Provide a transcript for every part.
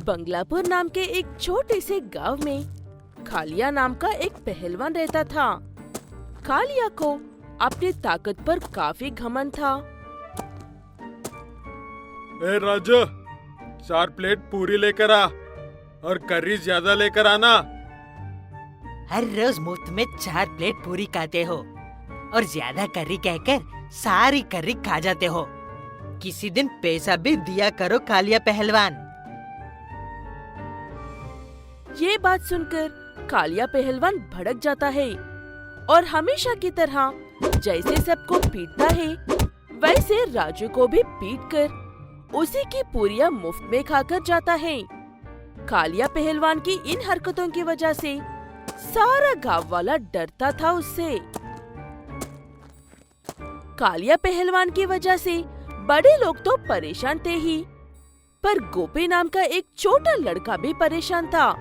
बंगलापुर नाम के एक छोटे से गांव में कालिया नाम का एक पहलवान रहता था। कालिया को अपनी ताकत पर काफी घमंड था। ए राजू, 4 प्लेट पूरी लेकर आ और करी ज्यादा लेकर आना। हर रोज मुफ्त में 4 प्लेट पूरी खाते हो और ज्यादा करी कहकर सारी करी खा जाते हो। किसी दिन पैसा भी दिया करो कालिया पहलवान। ये बात सुनकर कालिया पहलवान भड़क जाता है और हमेशा की तरह जैसे सबको पीटता है वैसे राजू को भी पीटकर उसी की पूरियां मुफ्त में खाकर जाता है। कालिया पहलवान की इन हरकतों की वजह से सारा गांव वाला डरता था उससे। कालिया पहलवान की वजह से बड़े लोग तो परेशान थे ही, पर गोपी नाम का एक छोटा लड़का भी परेशान था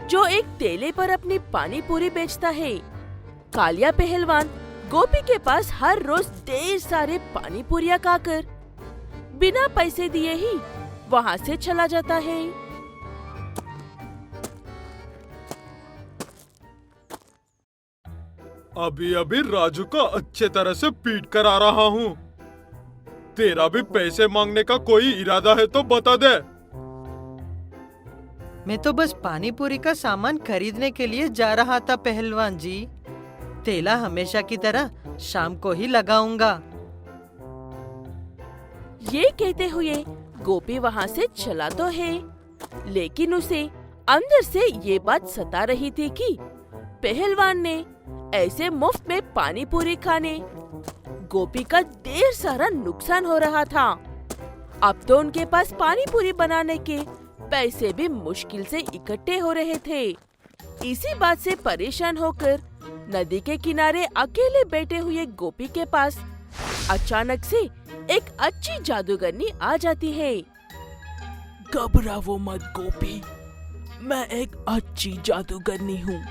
जो एक ठेले पर अपनी पानी पूरी बेचता है। कालिया पहलवान गोपी के पास हर रोज ढेर सारे पानी पूरियां खाकर बिना पैसे दिए ही वहाँ से चला जाता है। अभी अभी राजू को अच्छे तरह से पीट कर आ रहा हूँ। तेरा भी पैसे मांगने का कोई इरादा है तो बता दे। मैं तो बस पानी पूरी का सामान खरीदने के लिए जा रहा था पहलवान जी। ठेला हमेशा की तरह शाम को ही लगाऊंगा। ये कहते हुए गोपी वहाँ से चला तो है, लेकिन उसे अंदर से ये बात सता रही थी कि पहलवान ने ऐसे मुफ्त में पानी पूरी खाने गोपी का ढेर सारा नुकसान हो रहा था। अब तो उनके पास पानी पूरी बनाने के पैसे भी मुश्किल से इकट्ठे हो रहे थे। इसी बात से परेशान होकर नदी के किनारे अकेले बैठे हुए गोपी के पास अचानक से एक अच्छी जादूगरनी आ जाती है। घबराओ मत गोपी, मैं एक अच्छी जादूगरनी हूँ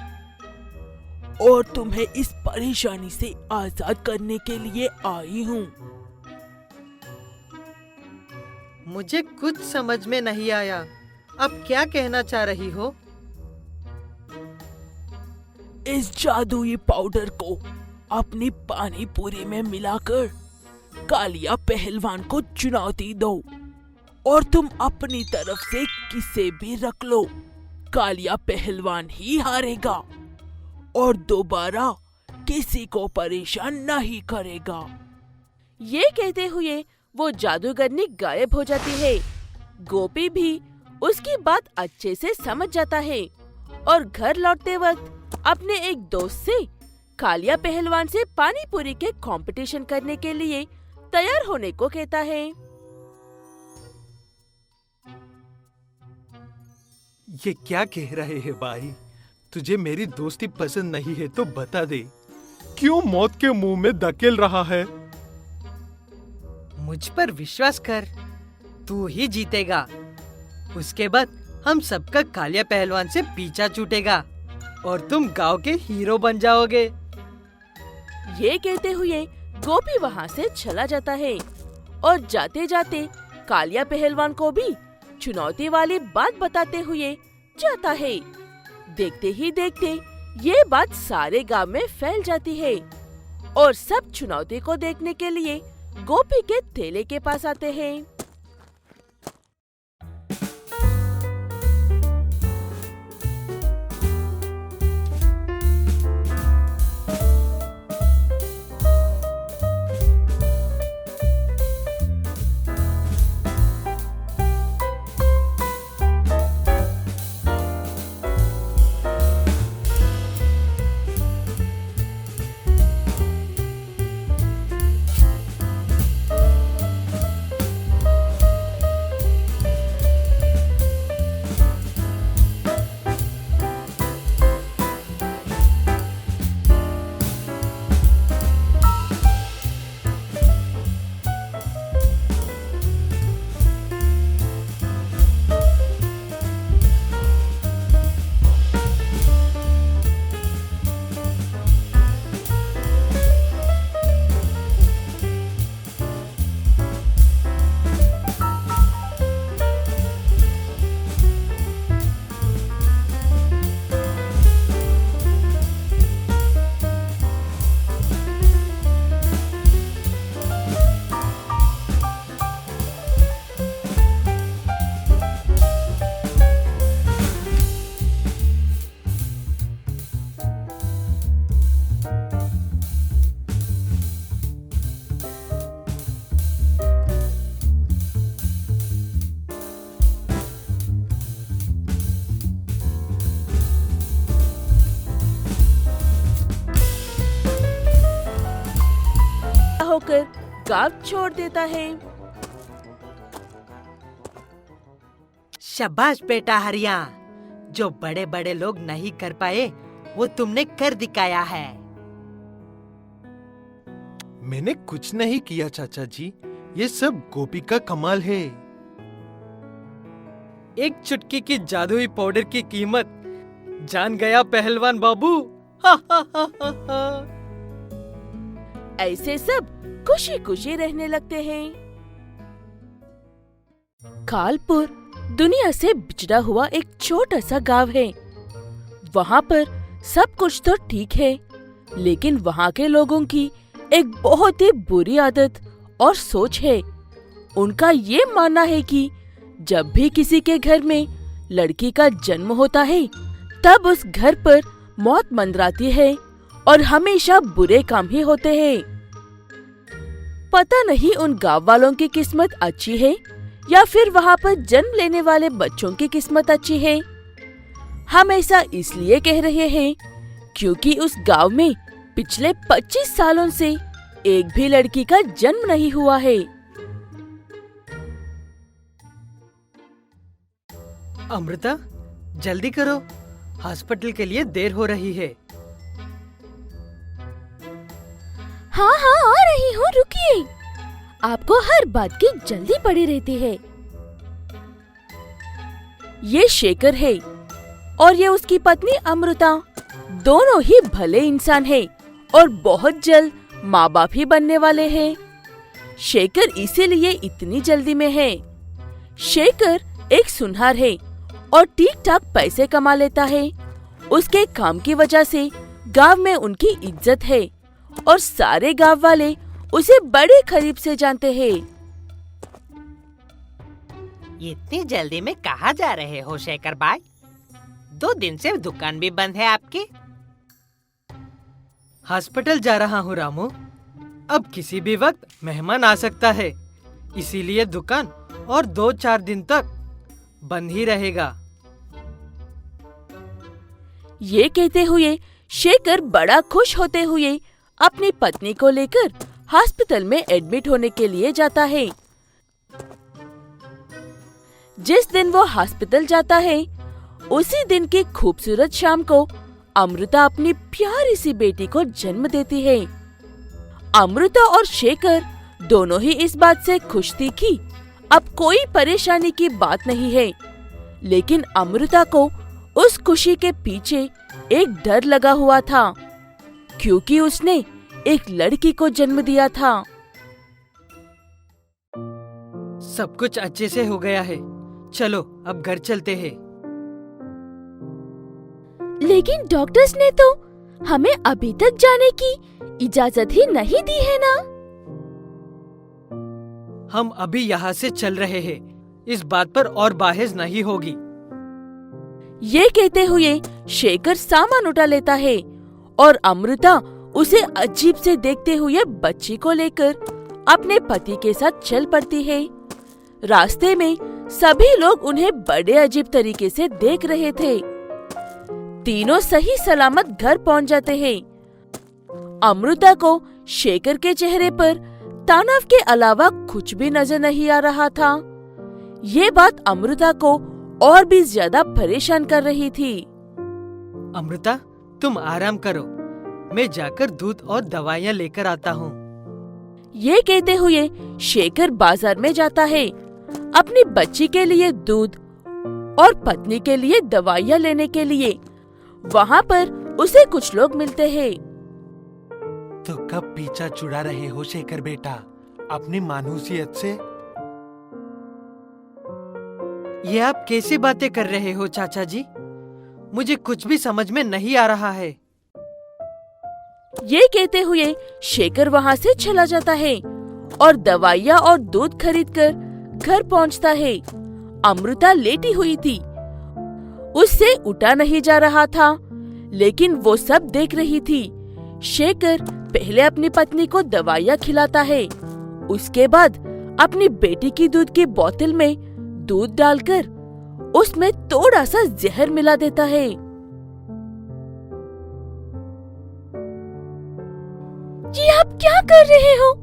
और तुम्हें इस परेशानी से आजाद करने के लिए आई हूँ। मुझे कुछ समझ में नहीं आया, अब क्या कहना चाह रही हो? इस जादुई पाउडर को अपनी पानी पूरी में मिलाकर कालिया पहलवान को चुनौती दो और तुम अपनी तरफ से किसे भी रख लो। कालिया पहलवान ही हारेगा और दोबारा किसी को परेशान नहीं करेगा। ये कहते हुए वो जादूगरनी गायब हो जाती है। गोपी भी उसकी बात अच्छे से समझ जाता है और घर लौटते वक्त अपने एक दोस्त से कालिया पहलवान से पानी पूरी के कंपटीशन करने के लिए तैयार होने को कहता है। ये क्या कह रहे हैं भाई? तुझे मेरी दोस्ती पसंद नहीं है तो बता दे, क्यों मौत के मुंह में धकेल रहा है? मुझ पर विश्वास कर, तू ही जीतेगा। उसके बाद हम सबका कालिया पहलवान से पीछा छूटेगा और तुम गांव के हीरो बन जाओगे। ये कहते हुए गोपी वहाँ से चला जाता है और जाते जाते कालिया पहलवान को भी चुनौती वाली बात बताते हुए जाता है। देखते ही देखते ये बात सारे गांव में फैल जाती है और सब चुनौती को देखने के लिए गोपी के ठेले के पास आते हैं। गाँव छोड़ देता है। शाबाश बेटा हरिया, जो बड़े बड़े लोग नहीं कर पाए वो तुमने कर दिखाया है। मैंने कुछ नहीं किया चाचा जी, ये सब गोपी का कमाल है। एक चुटकी की जादुई पाउडर की कीमत जान गया पहलवान बाबू। हा हा हा हा हा। ऐसे सब खुशी खुशी रहने लगते हैं। कालपुर दुनिया से बिछड़ा हुआ एक छोटा सा गांव है। वहाँ पर सब कुछ तो ठीक है, लेकिन वहाँ के लोगों की एक बहुत ही बुरी आदत और सोच है। उनका ये मानना है कि जब भी किसी के घर में लड़की का जन्म होता है, तब उस घर पर मौत मंडराती है और हमेशा बुरे काम ही होते हैं। पता नहीं उन गांव वालों की किस्मत अच्छी है या फिर वहाँ पर जन्म लेने वाले बच्चों की किस्मत अच्छी है। हम ऐसा इसलिए कह रहे हैं क्योंकि उस गांव में पिछले 25 सालों से एक भी लड़की का जन्म नहीं हुआ है। अमृता, जल्दी करो, हॉस्पिटल के लिए देर हो रही है। हाँ हाँ आ रही हूँ, रुकिए। आपको हर बात की जल्दी पड़ी रहती है। ये शेखर है और ये उसकी पत्नी अमृता। दोनों ही भले इंसान हैं और बहुत जल्द माँ बाप ही बनने वाले हैं। शेखर इसीलिए इतनी जल्दी में है। शेखर एक सुनार है और ठीक ठाक पैसे कमा लेता है। उसके काम की वजह से गांव में उनकी इज्जत है और सारे गांव वाले उसे बड़े करीब से जानते हैं। इतनी जल्दी में कहाँ जा रहे हो शेखर भाई? 2 दिन से दुकान भी बंद है आपकी। हॉस्पिटल जा रहा हूँ रामू। अब किसी भी वक्त मेहमान आ सकता है, इसीलिए दुकान और 2-4 दिन तक बंद ही रहेगा। ये कहते हुए शेखर बड़ा खुश होते हुए अपनी पत्नी को लेकर हॉस्पिटल में एडमिट होने के लिए जाता है। जिस दिन वो हॉस्पिटल जाता है, उसी दिन की खूबसूरत शाम को अमृता अपनी प्यारी सी बेटी को जन्म देती है। अमृता और शेखर दोनों ही इस बात से खुश थी कि अब कोई परेशानी की बात नहीं है, लेकिन अमृता को उस खुशी के पीछे एक डर लगा हुआ था, क्योंकि उसने एक लड़की को जन्म दिया था। सब कुछ अच्छे से हो गया है, चलो अब घर चलते हैं। लेकिन डॉक्टर्स ने तो हमें अभी तक जाने की इजाजत ही नहीं दी है ना। हम अभी यहाँ से चल रहे हैं, इस बात पर और बहस नहीं होगी। ये कहते हुए शेखर सामान उठा लेता है और अमृता उसे अजीब से देखते हुए बच्ची को लेकर अपने पति के साथ चल पड़ती है। रास्ते में सभी लोग उन्हें बड़े अजीब तरीके से देख रहे थे। तीनों सही सलामत घर पहुंच जाते हैं। अमृता को शेखर के चेहरे पर तनाव के अलावा कुछ भी नजर नहीं आ रहा था। ये बात अमृता को और भी ज्यादा परेशान कर रही थी। अमृता, तुम आराम करो, मैं जाकर दूध और दवाइयाँ लेकर आता हूँ। ये कहते हुए शेखर बाजार में जाता है अपनी बच्ची के लिए दूध और पत्नी के लिए दवाइयाँ लेने के लिए। वहाँ पर उसे कुछ लोग मिलते हैं। तो कब पीछा छुड़ा रहे हो शेखर बेटा अपनी मानूसियत से? ये आप कैसी बातें कर रहे हो चाचा जी? मुझे कुछ भी समझ में नहीं आ रहा है। ये कहते हुए शेखर वहाँ से चला जाता है और दवाइयाँ और दूध खरीदकर घर पहुँचता है। अमृता लेटी हुई थी, उससे उठा नहीं जा रहा था, लेकिन वो सब देख रही थी। शेखर पहले अपनी पत्नी को दवाइयाँ खिलाता है, उसके बाद अपनी बेटी की दूध की बोतल में दूध डालकर उसमें थोड़ा सा जहर मिला देता है। ये आप क्या कर रहे हो?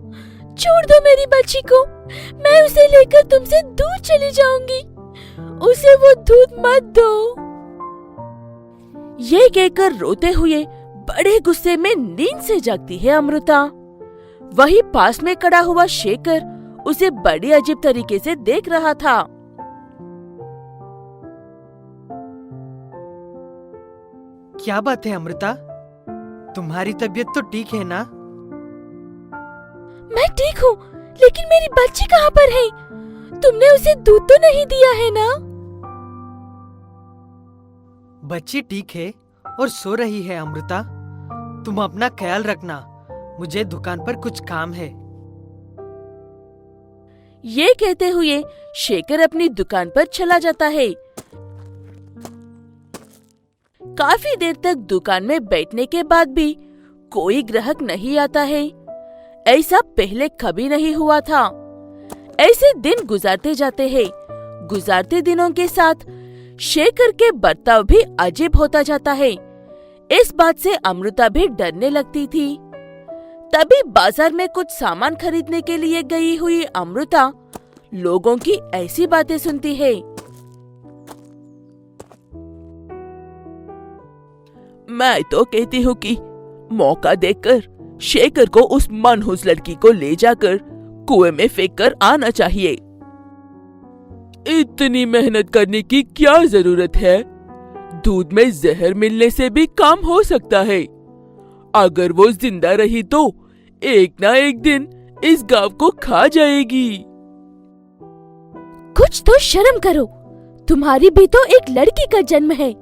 छोड़ दो मेरी बच्ची को, मैं उसे लेकर तुमसे दूर चली जाऊंगी, उसे वो दूध मत दो। ये कहकर रोते हुए बड़े गुस्से में नींद से जागती है अमृता। वही पास में खड़ा हुआ शेखर उसे बड़ी अजीब तरीके से देख रहा था। क्या बात है अमृता, तुम्हारी तबीयत तो ठीक है ना? मैं ठीक हूँ, लेकिन मेरी बच्ची कहाँ पर है? तुमने उसे दूध तो नहीं दिया है ना? बच्ची ठीक है और सो रही है अमृता। तुम अपना ख्याल रखना, मुझे दुकान पर कुछ काम है। ये कहते हुए शेखर अपनी दुकान पर चला जाता है। काफी देर तक दुकान में बैठने के बाद भी कोई ग्राहक नहीं आता है। ऐसा पहले कभी नहीं हुआ था। ऐसे दिन गुजारते जाते हैं। गुजारते दिनों के साथ शेखर के बर्ताव भी अजीब होता जाता है। इस बात से अमृता भी डरने लगती थी। तभी बाजार में कुछ सामान खरीदने के लिए गई हुई अमृता लोगों की ऐसी बातें सुनती है। मैं तो कहती हूँ कि मौका देखकर शेखर को उस मनहूस लड़की को ले जाकर कुएं में फेंक कर आना चाहिए। इतनी मेहनत करने की क्या जरूरत है? दूध में जहर मिलने से भी काम हो सकता है। अगर वो जिंदा रही तो एक ना एक दिन इस गांव को खा जाएगी। कुछ तो शर्म करो, तुम्हारी भी तो एक लड़की का जन्म है।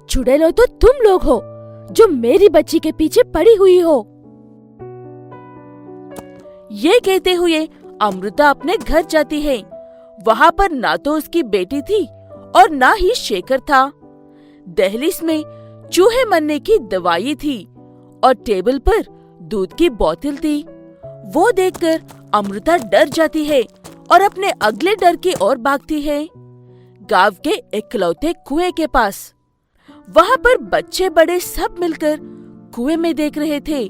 चुड़ैल तो तुम लोग हो जो मेरी बच्ची के पीछे पड़ी हुई हो। ये कहते हुए अमृता अपने घर जाती है। वहाँ पर ना तो उसकी बेटी थी और ना ही शेखर था। दहलीज में चूहे मरने की दवाई थी और टेबल पर दूध की बोतल थी। वो देखकर अमृता डर जाती है और अपने अगले डर की ओर भागती है, गांव के इकलौते कुएं के पास। वहाँ पर बच्चे बड़े सब मिलकर कुएं में देख रहे थे।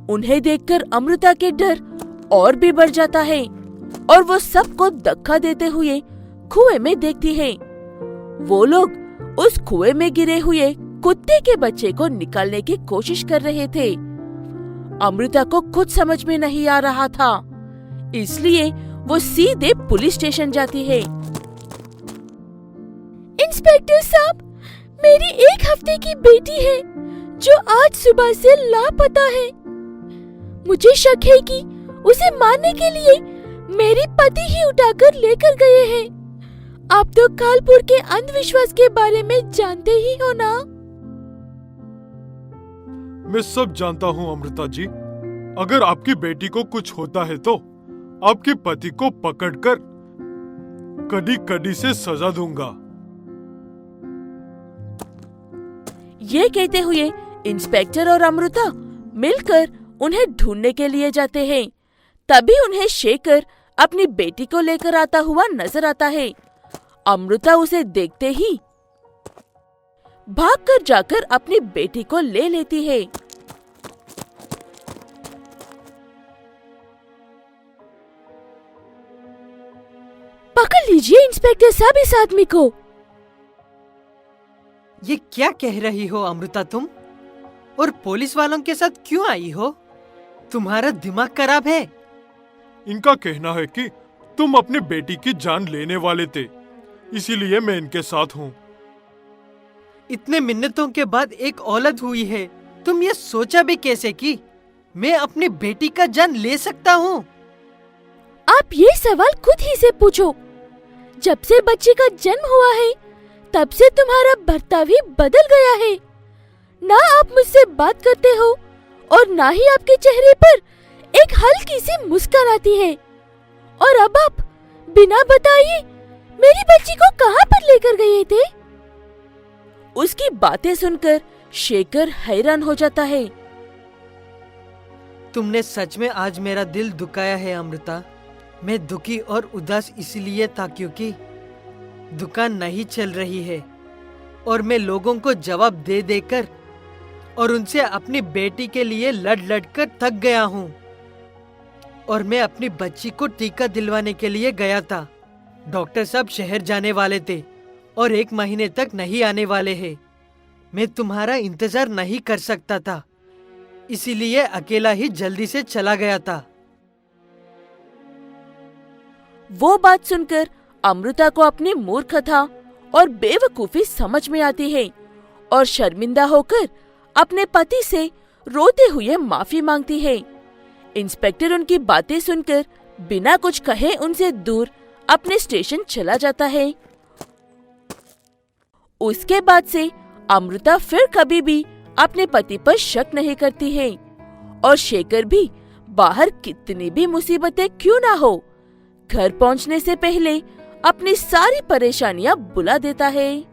उन्हें देखकर अमृता के डर और भी बढ़ जाता है और वो सबको धक्का देते हुए कुएं में देखती है। वो लोग उस कुएं में गिरे हुए कुत्ते के बच्चे को निकालने की कोशिश कर रहे थे। अमृता को कुछ समझ में नहीं आ रहा था, इसलिए वो सीधे पुलिस स्टेशन जाती है। इंस्पेक्टर साहब, मेरी 1 हफ्ते की बेटी है जो आज सुबह से लापता है। मुझे शक है कि उसे मारने के लिए मेरे पति ही उठाकर लेकर गए हैं। आप तो कालपुर के अंधविश्वास के बारे में जानते ही हो ना? मैं सब जानता हूँ अमृता जी। अगर आपकी बेटी को कुछ होता है तो आपके पति को पकड़कर कड़ी कड़ी से सजा दूंगा। ये कहते हुए इंस्पेक्टर और अमृता मिलकर उन्हें ढूंढने के लिए जाते हैं। तभी उन्हें शेखर अपनी बेटी को लेकर आता हुआ नजर आता है। अमृता उसे देखते ही भागकर जाकर अपनी बेटी को ले लेती है। पकड़ लीजिए इंस्पेक्टर साहब इस आदमी को। ये क्या कह रही हो अमृता तुम? और पुलिस वालों के साथ क्यों आई हो? तुम्हारा दिमाग खराब है? इनका कहना है कि तुम अपनी बेटी की जान लेने वाले थे, इसीलिए मैं इनके साथ हूँ। इतने मिन्नतों के बाद एक औलाद हुई है, तुम ये सोचा भी कैसे कि मैं अपनी बेटी का जान ले सकता हूँ? आप ये सवाल खुद ही से पूछो। जब से बच्चे का जन्म हुआ है तब से तुम्हारा बर्ताव ही बदल गया है। ना आप मुझसे बात करते हो और ना ही आपके चेहरे पर एक हल्की सी मुस्कान आती है। और अब आप बिना बताए मेरी बच्ची को कहाँ पर लेकर गए थे? उसकी बातें सुनकर शेखर हैरान हो जाता है। तुमने सच में आज मेरा दिल दुखाया है अमृता। मैं दुखी और उदास इसलिए था क्योंकि दुकान नहीं चल रही है और मैं लोगों को जवाब दे देकर और उनसे अपनी बेटी के लिए लड़ लड़ कर थक गया हूँ। और मैं अपनी बच्ची को टीका दिलवाने के लिए गया था। डॉक्टर साहब शहर जाने वाले थे और 1 महीने तक नहीं आने वाले हैं। मैं तुम्हारा इंतजार नहीं कर सकता था, इसीलिए अकेला ही जल्दी से चला गया था। वो बात सुनकर अमृता को अपनी मूर्खता और बेवकूफी समझ में आती है और शर्मिंदा होकर अपने पति से रोते हुए माफी मांगती है। इंस्पेक्टर उनकी बातें सुनकर बिना कुछ कहे उनसे दूर अपने स्टेशन चला जाता है। उसके बाद से अमृता फिर कभी भी अपने पति पर शक नहीं करती है और शेखर भी बाहर कितनी भी मुसीबतें क्यों ना हो, घर पहुंचने से पहले अपनी सारी परेशानियां बुला देता है।